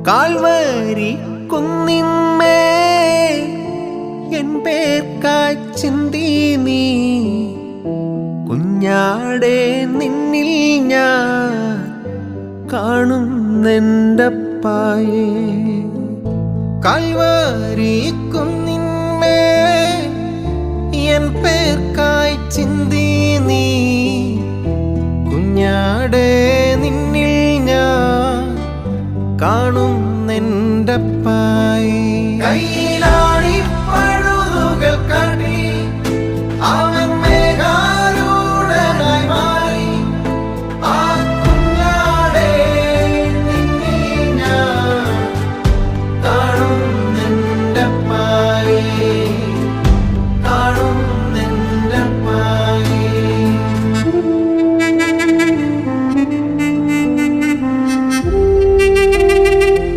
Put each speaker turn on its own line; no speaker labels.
Calvary കുന്നിന്മേൽ N പേർക്കായി ചിന്തി നീ കുഞ്ഞാടേ നിന്നിൽ ഞാൻ കാണുന്നെൻ്റപ്പായേ. കാൽവരി കുന്നിന്മേൽ എൻ പേർക്കായി ചിന്തി നീ കുഞ്ഞാടേ നിന്നിൽ ഞാൻ കാണുന്നെൻ്റപ്പായേ. കയ്യിലാണി പഴുതുകൾ കാട്ടി